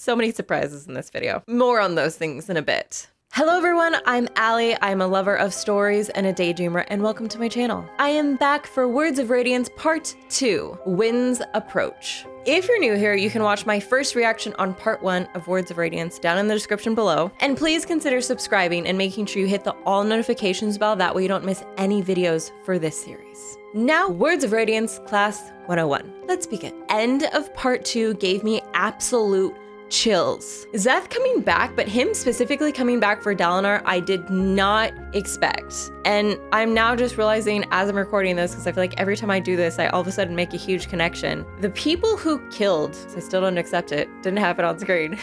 So many surprises in this video. More on those things in a bit. Hello everyone, I'm Allie. I'm a lover of stories and a daydreamer, and welcome to my channel. I am back for Words of Radiance Part 2, Wind's Approach. If you're new here, you can watch my first reaction on Part 1 of Words of Radiance down in the description below. And please consider subscribing and making sure you hit the all notifications bell, that way you don't miss any videos for this series. Now, Words of Radiance, Class 101. Let's begin. End of Part 2 gave me absolute chills. Zeth coming back, but him specifically coming back for Dalinar, I did not expect. And I'm now just realizing as I'm recording this, because I feel like every time I do this, I all of a sudden make a huge connection. The people who killed, I still don't accept it, didn't have it on screen,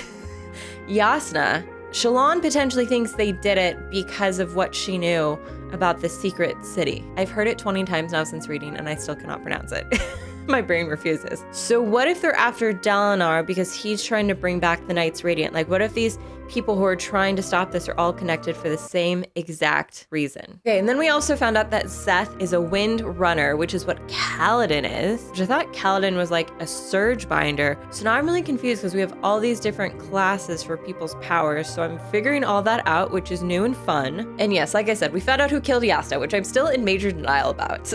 Jasnah, Shallan potentially thinks they did it because of what she knew about the secret city. I've heard it 20 times now since reading, and I still cannot pronounce it. My brain refuses. So what if they're after Dalinar because he's trying to bring back the Knights Radiant? Like, what if these people who are trying to stop this are all connected for the same exact reason? Okay, and then we also found out that Szeth is a wind runner, which is what Kaladin is, which I thought Kaladin was like a surge binder. So now I'm really confused because we have all these different classes for people's powers. So I'm figuring all that out, which is new and fun. And yes, like I said, we found out who killed Jasnah, which I'm still in major denial about.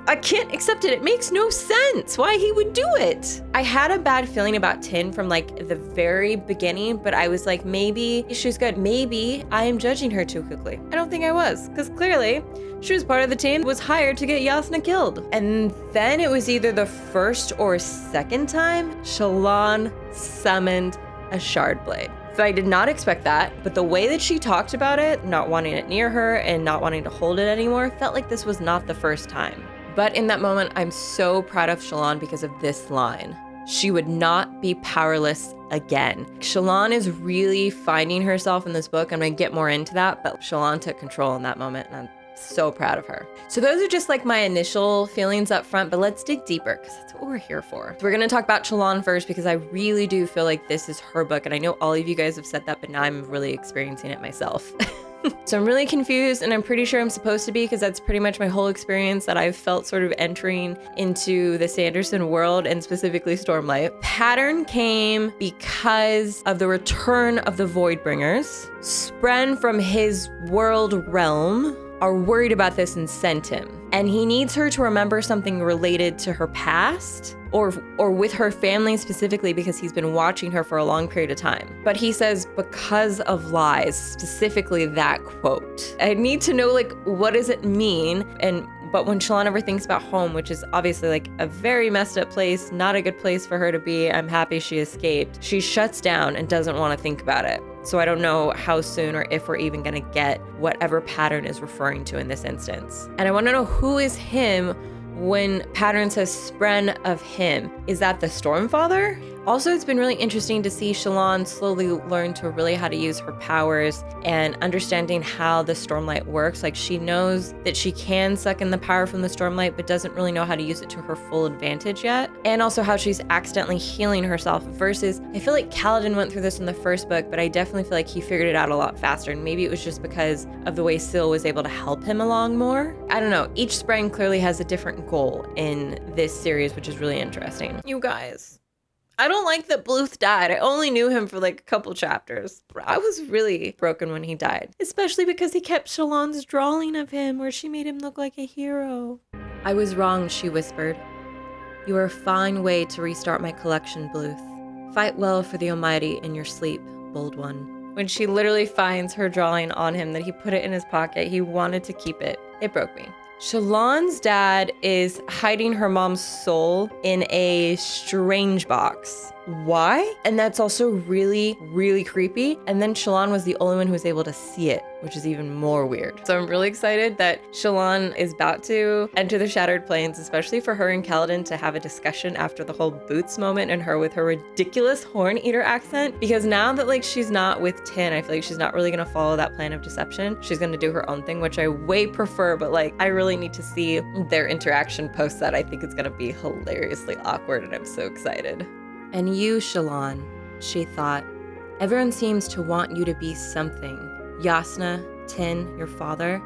I can't accept it. It makes no sense why he would do it. I had a bad feeling about Tin from like the very beginning, but I was like, maybe she's good. Maybe I am judging her too quickly. I don't think I was, because clearly she was part of the team that was hired to get Jasnah killed. And then it was either the first or second time Shallan summoned a shard blade. So I did not expect that, but the way that she talked about it, not wanting it near her and not wanting to hold it anymore, felt like this was not the first time. But in that moment, I'm so proud of Shallan because of this line. She would not be powerless again. Shallan is really finding herself in this book. I'm gonna get more into that, but Shallan took control in that moment, and I'm so proud of her. So those are just like my initial feelings up front, but let's dig deeper because that's what we're here for. So we're gonna talk about Shallan first because I really do feel like this is her book, and I know all of you guys have said that, but now I'm really experiencing it myself. So I'm really confused, and I'm pretty sure I'm supposed to be because that's pretty much my whole experience that I've felt sort of entering into the Sanderson world, and specifically Stormlight. Pattern came because of the return of the Voidbringers. Spren from his world realm are worried about this and sent him. And he needs her to remember something related to her past or with her family specifically, because he's been watching her for a long period of time. But he says, because of lies, specifically that quote. I need to know, like, what does it mean? But when Shallan ever thinks about home, which is obviously like a very messed up place, not a good place for her to be, I'm happy she escaped, she shuts down and doesn't want to think about it. So I don't know how soon or if we're even gonna get whatever Pattern is referring to in this instance. And I want to know who is him when Pattern says Spren of him. Is that the Stormfather? Also, it's been really interesting to see Shallan slowly learn to really how to use her powers and understanding how the Stormlight works. Like, she knows that she can suck in the power from the Stormlight, but doesn't really know how to use it to her full advantage yet. And also how she's accidentally healing herself versus, I feel like Kaladin went through this in the first book, but I definitely feel like he figured it out a lot faster. And maybe it was just because of the way Syl was able to help him along more. I don't know. Each Spren clearly has a different goal in this series, which is really interesting. You guys, I don't like that Bluth died. I only knew him for like a couple chapters. I was really broken when he died, especially because he kept Shallan's drawing of him where she made him look like a hero. I was wrong, she whispered. You are a fine way to restart my collection, Bluth. Fight well for the Almighty in your sleep, bold one. When she literally finds her drawing on him that he put it in his pocket, he wanted to keep it. It broke me. Shallan's dad is hiding her mom's soul in a strange box. Why? And that's also really, really creepy. And then Shallan was the only one who was able to see it, which is even more weird. So I'm really excited that Shallan is about to enter the Shattered Plains, especially for her and Kaladin to have a discussion after the whole Boots moment and her with her ridiculous Horn Eater accent. Because now that like she's not with Tin, I feel like she's not really gonna follow that plan of deception. She's gonna do her own thing, which I way prefer, but like I really need to see their interaction post that. I think it's gonna be hilariously awkward and I'm so excited. And you, Shallan, she thought, everyone seems to want you to be something. Jasnah, Tin, your father,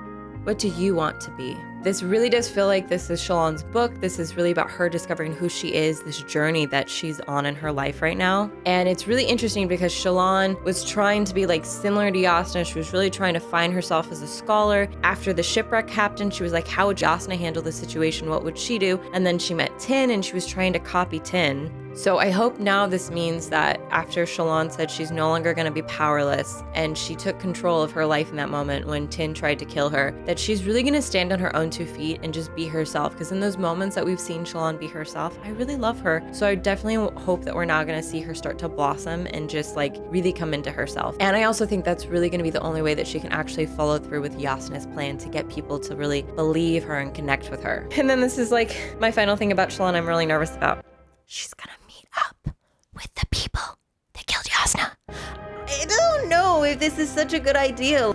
what do you want to be? This really does feel like this is Shallan's book. This is really about her discovering who she is, this journey that she's on in her life right now. And it's really interesting because Shallan was trying to be like similar to Jasnah. She was really trying to find herself as a scholar. After the shipwreck happened, she was like, how would Jasnah handle the situation? What would she do? And then she met Tin and she was trying to copy Tin. So I hope now this means that after Shallan said she's no longer going to be powerless and she took control of her life in that moment when Tin tried to kill her, that she's really going to stand on her own 2 feet and just be herself. Because in those moments that we've seen Shallan be herself, I really love her. So I definitely hope that we're now going to see her start to blossom and just like really come into herself. And I also think that's really going to be the only way that she can actually follow through with Jasnah's plan to get people to really believe her and connect with her. And then this is like my final thing about Shallan I'm really nervous about. She's gonna meet up with the people that killed Jasnah. I don't know if this is such a good idea.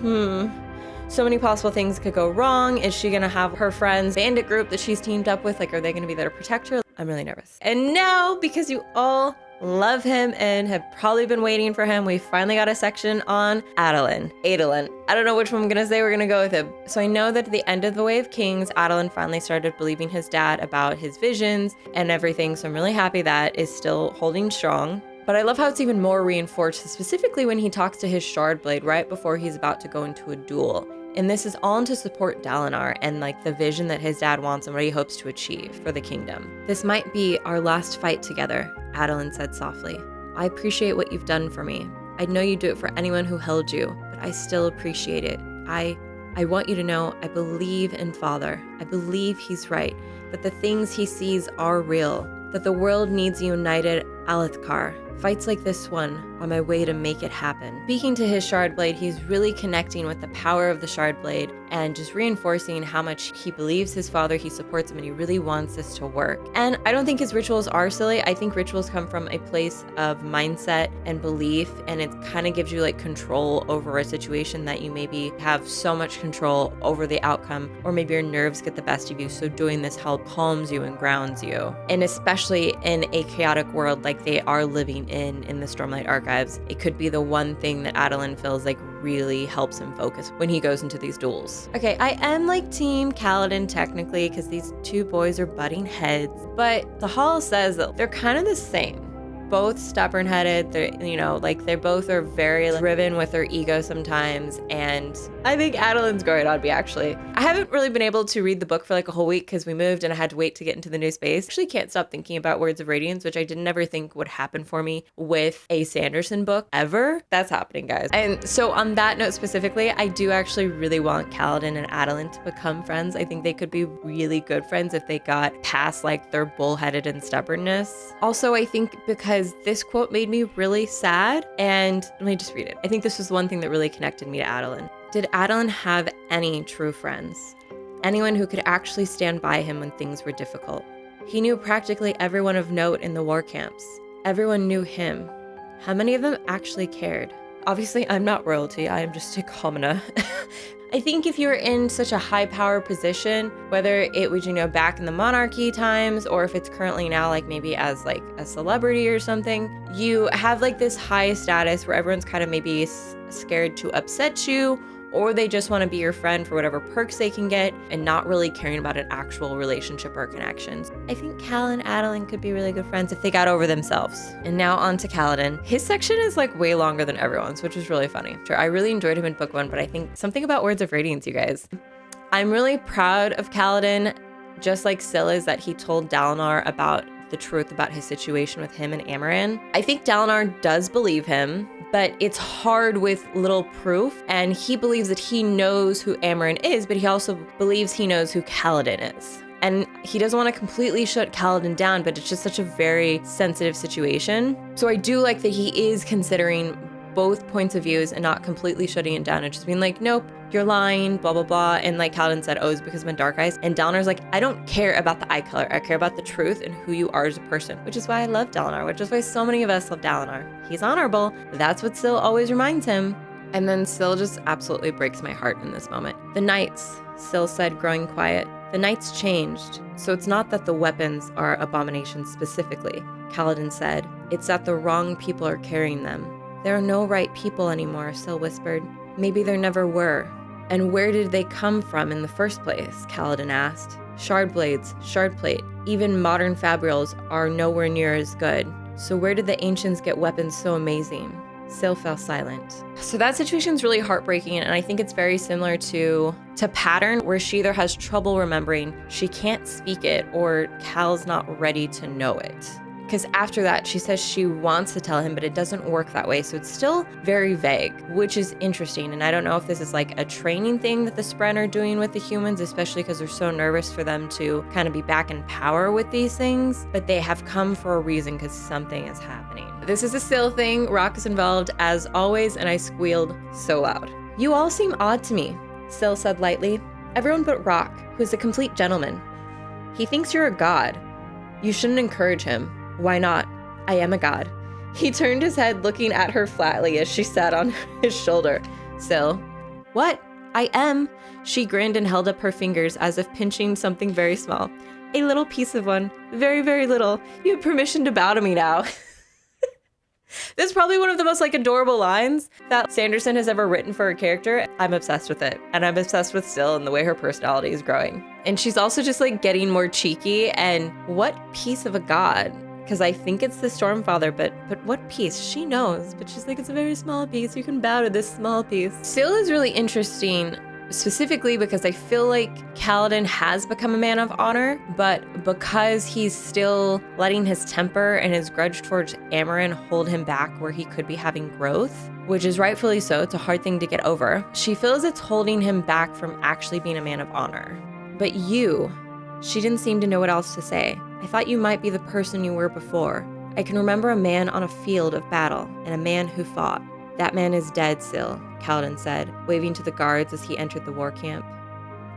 So many possible things could go wrong. Is she gonna have her friends bandit group that she's teamed up with? Like, are they gonna be there to protect her? I'm really nervous. And now, because you all love him and have probably been waiting for him, we finally got a section on Adolin. I don't know which one I'm gonna say. We're gonna go with him. So I know that at the end of the Way of Kings, Adolin finally started believing his dad about his visions and everything. So I'm really happy that is still holding strong. But I love how it's even more reinforced, specifically when he talks to his shard blade right before he's about to go into a duel. And this is all to support Dalinar and like the vision that his dad wants and what he hopes to achieve for the kingdom. This might be our last fight together, Adolin said softly. I appreciate what you've done for me. I know you'd do it for anyone who held you, but I still appreciate it. I want you to know I believe in Father. I believe he's right, that the things he sees are real, that the world needs a united Alethkar. Fights like this one are my way to make it happen. Speaking to his shard blade, he's really connecting with the power of the shard blade and just reinforcing how much he believes his father, he supports him, and he really wants this to work. And I don't think his rituals are silly. I think rituals come from a place of mindset and belief, and it kind of gives you like control over a situation that you maybe have so much control over the outcome, or maybe your nerves get the best of you. So doing this help calms you and grounds you. And especially in a chaotic world like they are living in the Stormlight Archives, it could be the one thing that Adolin feels like really helps him focus when he goes into these duels. Okay, I am like team Kaladin technically because these 2 boys are butting heads, but the hall says that they're kind of the same. Both stubborn-headed, they both are very driven with their ego sometimes, and I think Adolin's growing on me, actually. I haven't really been able to read the book for like a whole week because we moved and I had to wait to get into the new space. I actually can't stop thinking about Words of Radiance, which I didn't ever think would happen for me with a Sanderson book ever. That's happening, guys. And so on that note specifically, I do actually really want Kaladin and Adolin to become friends. I think they could be really good friends if they got past like their bullheaded and stubbornness. Also, I think because this quote made me really sad, and let me just read it. I think this was one thing that really connected me to Adolin. Did Adolin have any true friends? Anyone who could actually stand by him when things were difficult? He knew practically everyone of note in the war camps. Everyone knew him. How many of them actually cared? Obviously, I'm not royalty. I am just a commoner. I think if you're in such a high power position, whether it was, back in the monarchy times, or if it's currently now, like maybe as like a celebrity or something, you have like this high status where everyone's kind of maybe scared to upset you, or they just want to be your friend for whatever perks they can get and not really caring about an actual relationship or connections. I think Cal and Adolin could be really good friends if they got over themselves. And now on to Kaladin. His section is like way longer than everyone's, which is really funny. Sure, I really enjoyed him in book 1, but I think something about Words of Radiance, you guys. I'm really proud of Kaladin, just like Syl is, that he told Dalinar about the truth about his situation with him and Amaran. I think Dalinar does believe him, but it's hard with little proof, and he believes that he knows who Amaran is, but he also believes he knows who Kaladin is. And he doesn't want to completely shut Kaladin down, but it's just such a very sensitive situation. So I do like that he is considering both points of views and not completely shutting it down and just being like, nope, you're lying, blah, blah, blah. And like Kaladin said, oh, it's because of my dark eyes. And Dalinar's like, I don't care about the eye color. I care about the truth and who you are as a person, which is why I love Dalinar, which is why so many of us love Dalinar. He's honorable. That's what Syl always reminds him. And then Syl just absolutely breaks my heart in this moment. The nights, Syl said, growing quiet. The nights changed. So it's not that the weapons are abominations specifically, Kaladin said. It's that the wrong people are carrying them. There are no right people anymore, Syl whispered. Maybe there never were. And where did they come from in the first place? Kaladin asked. Shard blades, shard plate, even modern fabrials are nowhere near as good. So where did the ancients get weapons so amazing? Syl fell silent. So that situation's really heartbreaking, and I think it's very similar to Pattern, where she either has trouble remembering, she can't speak it, or Cal's not ready to know it. Because after that, she says she wants to tell him, but it doesn't work that way. So it's still very vague, which is interesting. And I don't know if this is like a training thing that the Spren are doing with the humans, especially because they're so nervous for them to kind of be back in power with these things. But they have come for a reason because something is happening. This is a Syl thing. Rock is involved as always, and I squealed so loud. You all seem odd to me, Syl said lightly. Everyone but Rock, who's a complete gentleman. He thinks you're a god. You shouldn't encourage him. Why not? I am a god. He turned his head, looking at her flatly as she sat on his shoulder. Syl. What? I am. She grinned and held up her fingers as if pinching something very small. A little piece of one. Very, very little. You have permission to bow to me now. This is probably one of the most adorable lines that Sanderson has ever written for a character. I'm obsessed with it. And I'm obsessed with Syl and the way her personality is growing. And she's also just getting more cheeky. And what piece of a god? Because I think it's the Stormfather, but what piece? She knows, but she's like, it's a very small piece. You can bow to this small piece. Syl is really interesting, specifically because I feel like Kaladin has become a man of honor, but because he's still letting his temper and his grudge towards Amarin hold him back where he could be having growth, which is rightfully so. It's a hard thing to get over. She feels it's holding him back from actually being a man of honor. But you, she didn't seem to know what else to say. I thought you might be the person you were before. I can remember a man on a field of battle and a man who fought. That man is dead, Syl, Kaladin said, waving to the guards as he entered the war camp.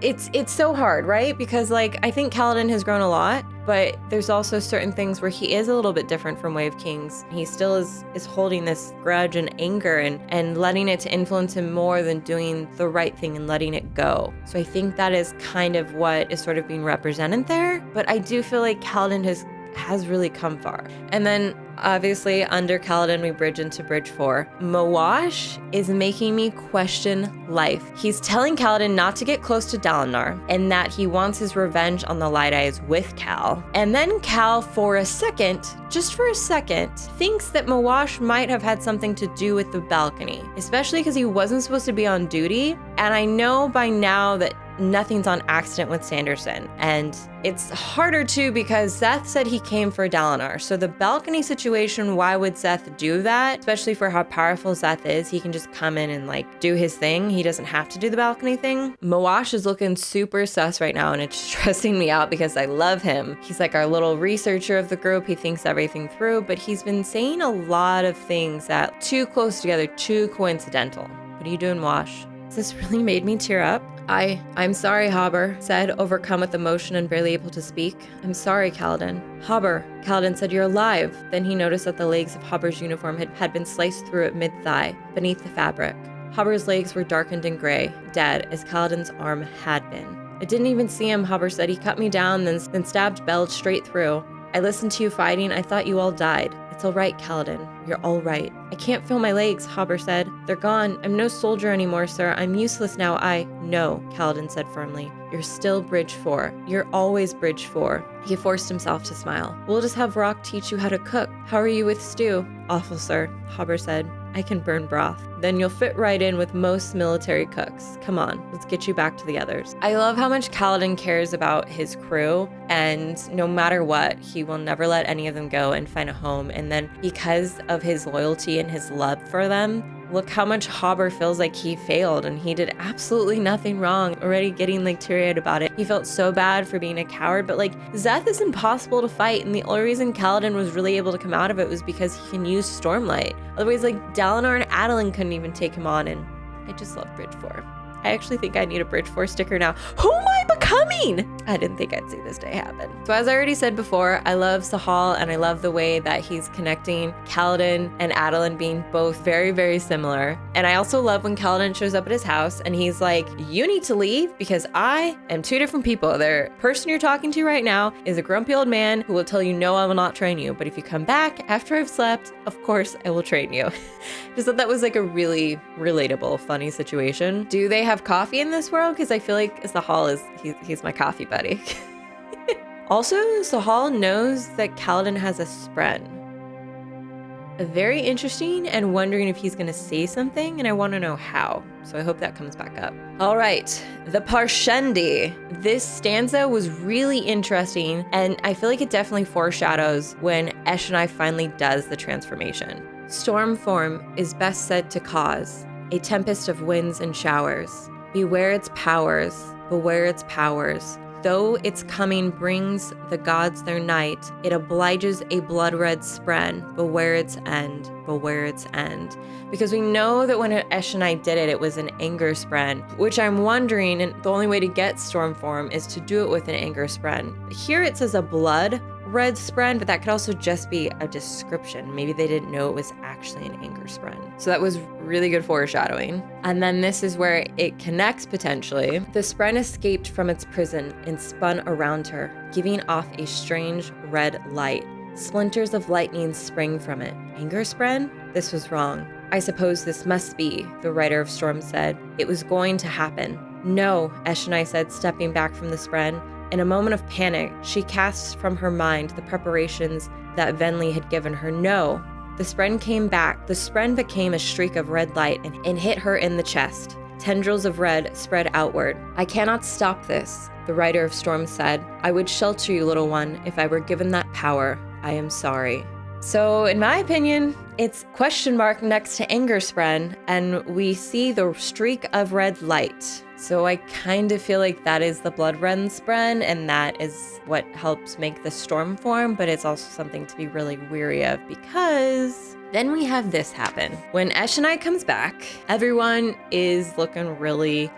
It's so hard, right? Because I think Kaladin has grown a lot, but there's also certain things where he is a little bit different from Wave Kings. He still is holding this grudge and anger and letting it to influence him more than doing the right thing and letting it go. So I think that is kind of what is sort of being represented there. But I do feel like Kaladin has really come far. And then obviously under Kaladin we bridge into Bridge 4. Mawash is making me question life. He's telling Kaladin not to get close to Dalinar and that he wants his revenge on the Light Eyes with Cal. And then Cal, for a second, just for a second, thinks that Mawash might have had something to do with the balcony, especially because he wasn't supposed to be on duty. And I know by now that nothing's on accident with Sanderson. And it's harder too because Szeth said he came for Dalinar. So the balcony situation, why would Szeth do that? Especially for how powerful Szeth is. He can just come in and do his thing. He doesn't have to do the balcony thing. Mawash is looking super sus right now and it's stressing me out because I love him. He's our little researcher of the group. He thinks everything through, but he's been saying a lot of things that too close together, too coincidental. What are you doing, Wash? This really made me tear up. I'm sorry, Haber said, overcome with emotion and barely able to speak. I'm sorry, Kaladin. Haber, Kaladin said, you're alive. Then he noticed that the legs of Haber's uniform had been sliced through at mid-thigh, beneath the fabric. Haber's legs were darkened and gray, dead, as Kaladin's arm had been. I didn't even see him, Haber said. He cut me down, then stabbed Belge straight through. I listened to you fighting. I thought you all died. It's all right, Kaladin. You're all right. I can't feel my legs, Haber said. They're gone. I'm no soldier anymore, sir. I'm useless now. No, Kaladin said firmly. You're still Bridge 4. You're always Bridge 4. He forced himself to smile. We'll just have Rock teach you how to cook. How are you with stew? Awful, sir, Haber said. I can burn broth. Then you'll fit right in with most military cooks. Come on, let's get you back to the others. I love how much Kaladin cares about his crew, and no matter what, he will never let any of them go and find a home. And then because of his loyalty and his love for them, look how much Haber feels like he failed and he did absolutely nothing wrong, already getting teary-eyed about it. He felt so bad for being a coward, but Szeth is impossible to fight, and the only reason Kaladin was really able to come out of it was because he can use Stormlight. Otherwise, Dalinar and Adolin couldn't even take him on, and I just love Bridge 4. I actually think I need a Bridge 4 sticker now. Who am I becoming? I didn't think I'd see this day happen. So as I already said before, I love Zahel and I love the way that he's connecting Kaladin and Adolin being both very, very similar. And I also love when Kaladin shows up at his house and he's like, you need to leave because I am two different people. The person you're talking to right now is a grumpy old man who will tell you, no, I will not train you. But if you come back after I've slept, of course I will train you. Just thought that was a really relatable, funny situation. Do they have coffee in this world? Because I feel like Zahel he's my coffee buddy. Also, Zahel knows that Kaladin has a spren. Very interesting, and wondering if he's gonna say something, and I want to know how. So I hope that comes back up. All right, the Parshendi. This stanza was really interesting, and I feel like it definitely foreshadows when Eshonai finally does the transformation. Stormform is best said to cause a tempest of winds and showers. Beware its powers, beware its powers. Though its coming brings the gods their night, it obliges a blood-red spren. Beware its end, beware its end. Because we know that when Eshonai did it, it was an anger spren, which I'm wondering, and the only way to get Stormform is to do it with an anger spren. Here it says a blood-red spren, but that could also just be a description. Maybe they didn't know it was actually an anger spren. So that was really good foreshadowing. And then this is where it connects potentially. The spren escaped from its prison and spun around her, giving off a strange red light. Splinters of lightning sprang from it. Anger spren? This was wrong. I suppose this must be, the writer of Storm said. It was going to happen. No, Eshonai said, stepping back from the spren. In a moment of panic, she cast from her mind the preparations that Venli had given her. No. The spren came back. The spren became a streak of red light and hit her in the chest. Tendrils of red spread outward. I cannot stop this, the writer of Storm said. I would shelter you, little one, if I were given that power. I am sorry. So, in my opinion, it's question mark next to anger spren, and we see the streak of red light. So I kind of feel like that is the blood red spren, and that is what helps make the storm form, but it's also something to be really weary of, because then we have this happen. When Eshonai comes back, everyone is looking really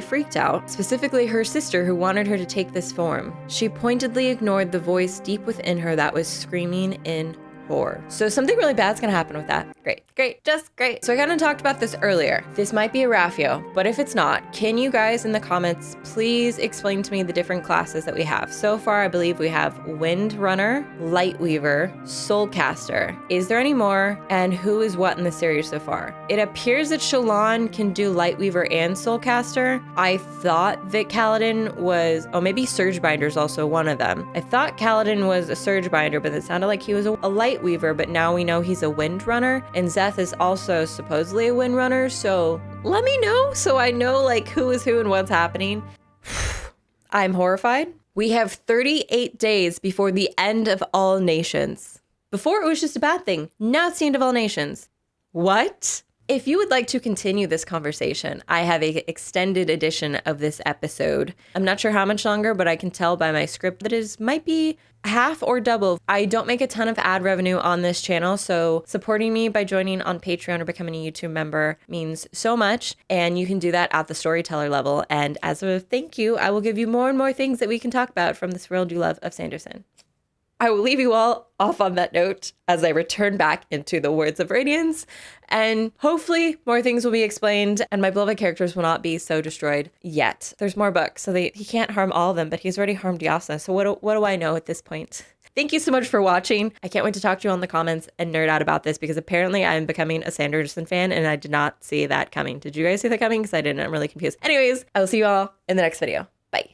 freaked out, specifically her sister who wanted her to take this form. She pointedly ignored the voice deep within her that was screaming in horror. So something really bad's gonna happen with that. Great, just great. So I kind of talked about this earlier. This might be a Raphio, but if it's not, can you guys in the comments please explain to me the different classes that we have? So far, I believe we have Wind Runner, Lightweaver, Soulcaster. Is there any more? And who is what in the series so far? It appears that Shallan can do Lightweaver and Soulcaster. I thought that Kaladin was, oh, maybe Surgebinder is also one of them. I thought Kaladin was a Surgebinder, but it sounded like he was a Lightweaver, but now we know he's a Wind Runner, and Zeth is also supposedly a Wind Runner, so let me know so I know like who is who and what's happening. I'm horrified. We have 38 days before the end of all nations. Before it was just a bad thing. Now it's the end of all nations. What? If you would like to continue this conversation, I have an extended edition of this episode. I'm not sure how much longer, but I can tell by my script that it might be half or double. I don't make a ton of ad revenue on this channel, so supporting me by joining on Patreon or becoming a YouTube member means so much, and you can do that at the storyteller level. And as a thank you, I will give you more and more things that we can talk about from this world you love of Sanderson. I will leave you all off on that note as I return back into the words of Radiance, and hopefully more things will be explained and my beloved characters will not be so destroyed yet. There's more books, so he can't harm all of them, but he's already harmed Yasna, so what do I know at this point? Thank you so much for watching. I can't wait to talk to you in the comments and nerd out about this, because apparently I'm becoming a Sanderson fan and I did not see that coming. Did you guys see that coming? Because I didn't. I'm really confused. Anyways, I will see you all in the next video.